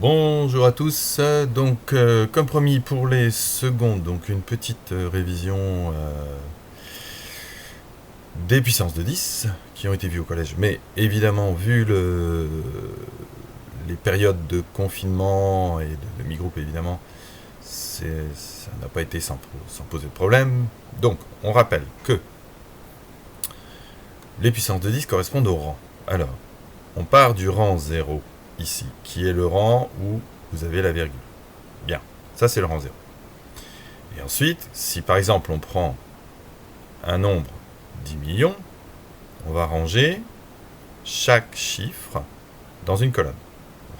Bonjour à tous, donc comme promis pour les secondes, donc une petite révision des puissances de 10 qui ont été vues au collège, mais évidemment vu les périodes de confinement et de mi-groupe évidemment, ça n'a pas été sans poser de problème. Donc on rappelle que les puissances de 10 correspondent au rang. Alors, on part du rang 0 ici, qui est le rang où vous avez la virgule. Bien, ça c'est le rang 0. Et ensuite, si par exemple on prend un nombre 10 millions, on va ranger chaque chiffre dans une colonne.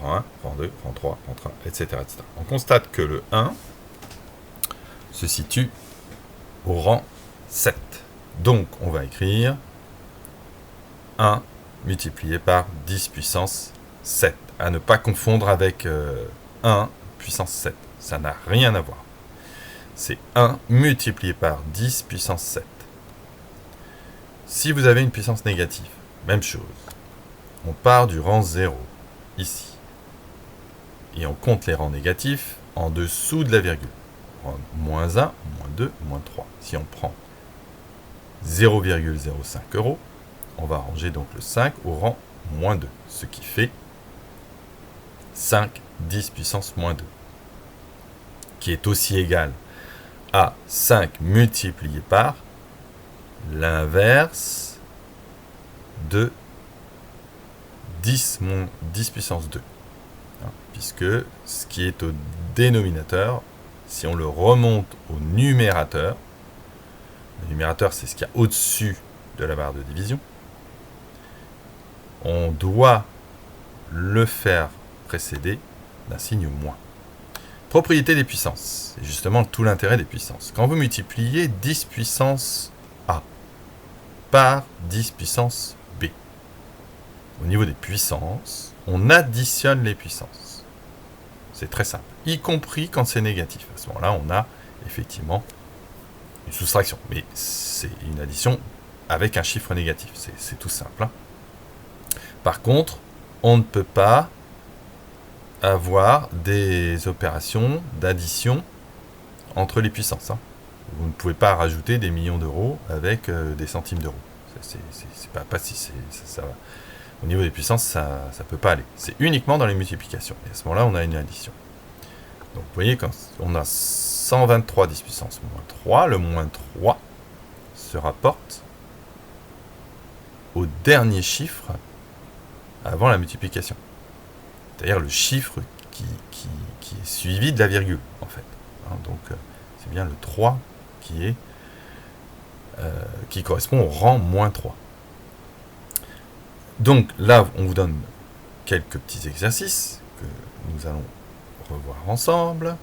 Rang 1, rang 2, rang 3, rang 3, etc., etc. On constate que le 1 se situe au rang 7. Donc on va écrire 1 multiplié par 10 puissance 7. À ne pas confondre avec 1 puissance 7. Ça n'a rien à voir. C'est 1 multiplié par 10 puissance 7. Si vous avez une puissance négative, même chose. On part du rang 0, ici. Et on compte les rangs négatifs en dessous de la virgule. Moins 1, moins 2, moins 3. Si on prend 0,05 euros, on va ranger donc le 5 au rang moins 2. Ce qui fait 5, 10 puissance moins 2. Qui est aussi égal à 5 multiplié par l'inverse de 10 puissance 2. Puisque ce qui est au dénominateur, si on le remonte au numérateur, le numérateur c'est ce qu'il y a au-dessus de la barre de division, on doit le faire précéder d'un signe moins. Propriété des puissances, c'est justement tout l'intérêt des puissances. Quand vous multipliez 10 puissance A par 10 puissance B, au niveau des puissances, on additionne les puissances. C'est très simple, y compris quand c'est négatif. À ce moment-là, on a effectivement une soustraction, mais c'est une addition avec un chiffre négatif. C'est tout simple. Par contre, on ne peut pas avoir des opérations d'addition entre les puissances. Vous ne pouvez pas rajouter des millions d'euros avec des centimes d'euros. C'est pas si ça va. Au niveau des puissances, ça ne peut pas aller. C'est uniquement dans les multiplications. Et à ce moment-là, on a une addition. Donc vous voyez, quand on a 123 10 puissance moins 3, le moins 3 se rapporte au dernier chiffre avant la multiplication. C'est-à-dire le chiffre qui est suivi de la virgule, en fait. Donc c'est bien le 3 qui correspond au rang moins 3. Donc là, on vous donne quelques petits exercices que nous allons revoir ensemble.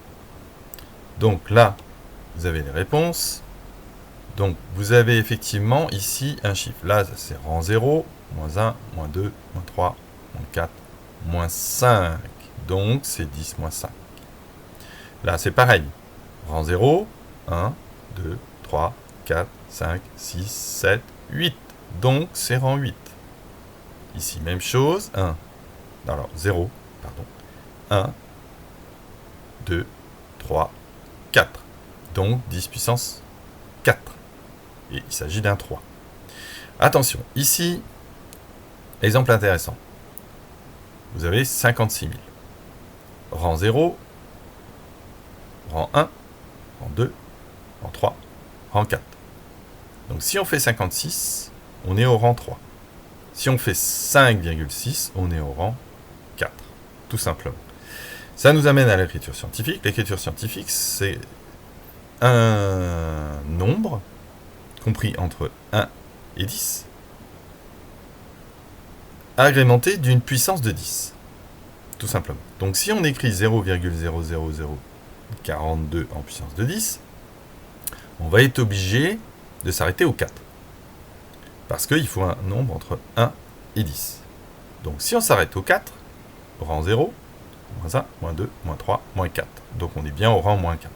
Donc là, vous avez les réponses. Donc vous avez effectivement ici un chiffre. Là, c'est rang 0, moins 1, moins 2, moins 3, moins 4, moins 5. Donc c'est 10 moins 5. Là, c'est pareil. Rang 0, 1, 2, 3, 4, 5, 6, 7, 8. Donc c'est rang 8. Ici, même chose. 1. Alors, 0, pardon. 1, 2, 3, 4. Donc 10 puissance 4. Et il s'agit d'un 3. Attention, ici, exemple intéressant. Vous avez 56 000. Rang 0, rang 1, rang 2, rang 3, rang 4. Donc si on fait 56, on est au rang 3. Si on fait 5,6, on est au rang 4. Tout simplement. Ça nous amène à l'écriture scientifique. L'écriture scientifique, c'est un nombre compris entre 1 et 10, agrémenté d'une puissance de 10. Tout simplement. Donc si on écrit 0,00042 en puissance de 10, on va être obligé de s'arrêter au 4. Parce qu'il faut un nombre entre 1 et 10. Donc si on s'arrête au 4, rang 0, moins 1, moins 2, moins 3, moins 4. Donc on est bien au rang moins 4.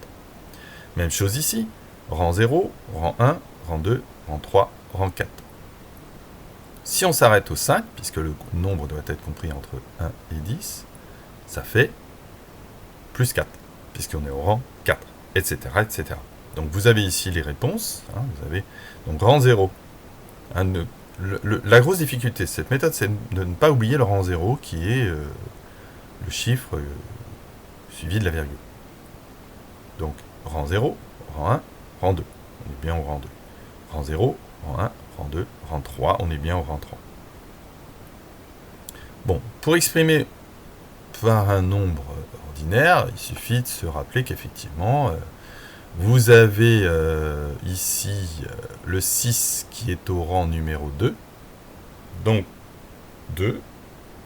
Même chose ici, rang 0, rang 1, rang 2, rang 3, rang 4. Si on s'arrête au 5, puisque le nombre doit être compris entre 1 et 10, ça fait plus 4, puisqu'on est au rang 4, etc., etc. Donc vous avez ici les réponses. Hein, vous avez donc rang 0. La grosse difficulté de cette méthode, c'est de ne pas oublier le rang 0, qui est le chiffre suivi de la virgule. Donc rang 0, rang 1, rang 2. On est bien au rang 2. Rang 0, rang 1, rang 2, rang 3. On est bien au rang 3. Bon, pour exprimer par un nombre ordinaire, il suffit de se rappeler qu'effectivement, vous avez ici le 6 qui est au rang numéro 2. Donc 2,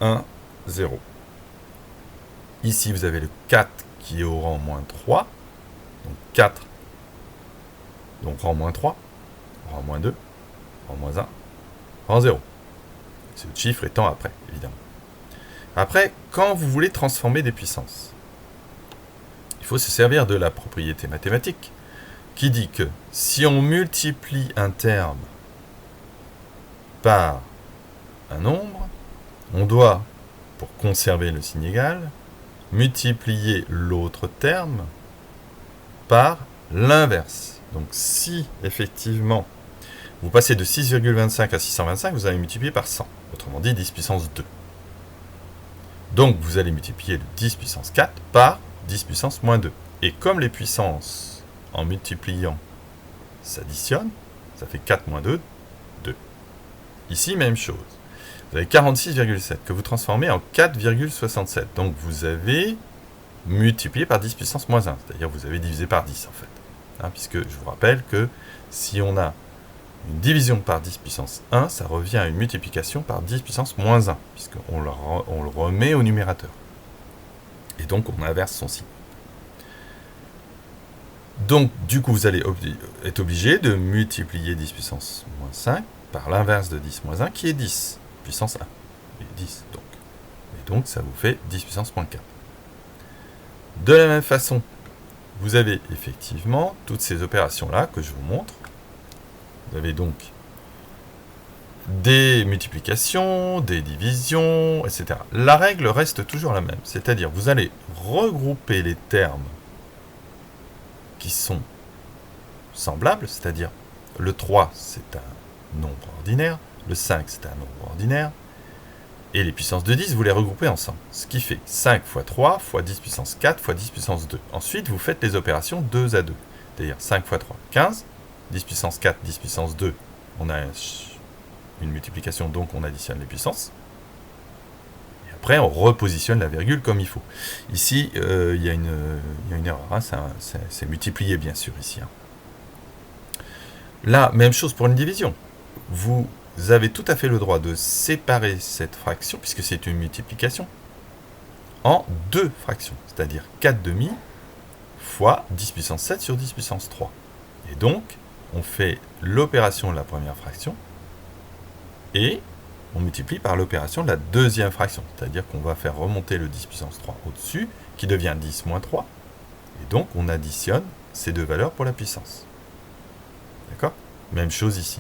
1, 0. Ici, vous avez le 4 qui est au rang moins 3. Donc 4, donc rang moins 3, rang moins 2, rang moins 1, rang 0. Ce chiffre étant après, évidemment. Après, quand vous voulez transformer des puissances, il faut se servir de la propriété mathématique qui dit que si on multiplie un terme par un nombre, on doit, pour conserver le signe égal, multiplier l'autre terme par l'inverse. Donc si, effectivement, vous passez de 6,25 à 625, vous allez multiplier par 100. Autrement dit, 10 puissance 2. Donc vous allez multiplier le 10 puissance 4 par 10 puissance moins 2. Et comme les puissances, en multipliant, s'additionnent, ça fait 4 moins 2, 2. Ici, même chose. Vous avez 46,7 que vous transformez en 4,67. Donc vous avez multiplié par 10 puissance moins 1. C'est-à-dire vous avez divisé par 10 en fait. Hein, puisque je vous rappelle que si on a une division par 10 puissance 1, ça revient à une multiplication par 10 puissance moins 1, puisqu'on le remet au numérateur. Et donc, on inverse son signe. Donc, du coup, vous allez être obligé de multiplier 10 puissance moins 5 par l'inverse de 10 moins 1, qui est 10 puissance 1. Et 10, donc. Et donc, ça vous fait 10 puissance moins 4. De la même façon, vous avez effectivement toutes ces opérations-là que je vous montre. Vous avez donc des multiplications, des divisions, etc. La règle reste toujours la même, c'est-à-dire vous allez regrouper les termes qui sont semblables, c'est-à-dire le 3 c'est un nombre ordinaire, le 5 c'est un nombre ordinaire, et les puissances de 10 vous les regroupez ensemble, ce qui fait 5 fois 3 fois 10 puissance 4 fois 10 puissance 2. Ensuite vous faites les opérations 2 à 2, c'est-à-dire 5 fois 3, 15, 10 puissance 4, 10 puissance 2, on a une multiplication, donc on additionne les puissances. Et après, on repositionne la virgule comme il faut. Ici, il y a une erreur, hein, c'est multiplié bien sûr ici. Hein. Là, même chose pour une division. Vous avez tout à fait le droit de séparer cette fraction, puisque c'est une multiplication, en deux fractions, c'est-à-dire 4 demi fois 10 puissance 7 sur 10 puissance 3. Et donc, on fait l'opération de la première fraction et on multiplie par l'opération de la deuxième fraction. C'est-à-dire qu'on va faire remonter le 10 puissance 3 au-dessus, qui devient 10 moins 3. Et donc, on additionne ces deux valeurs pour la puissance. D'accord ? Même chose ici.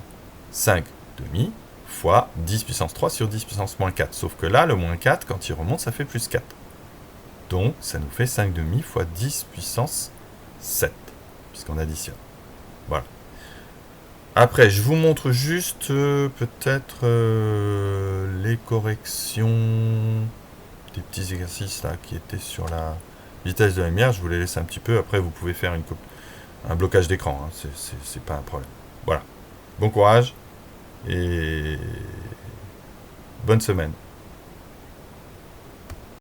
5 demi fois 10 puissance 3 sur 10 puissance moins 4. Sauf que là, le moins 4, quand il remonte, ça fait plus 4. Donc, ça nous fait 5 demi fois 10 puissance 7, puisqu'on additionne. Voilà. Après, je vous montre juste peut-être les corrections des petits exercices là qui étaient sur la vitesse de la lumière. Je vous les laisse un petit peu. Après, vous pouvez faire un blocage d'écran. Hein. C'est pas un problème. Voilà. Bon courage et bonne semaine.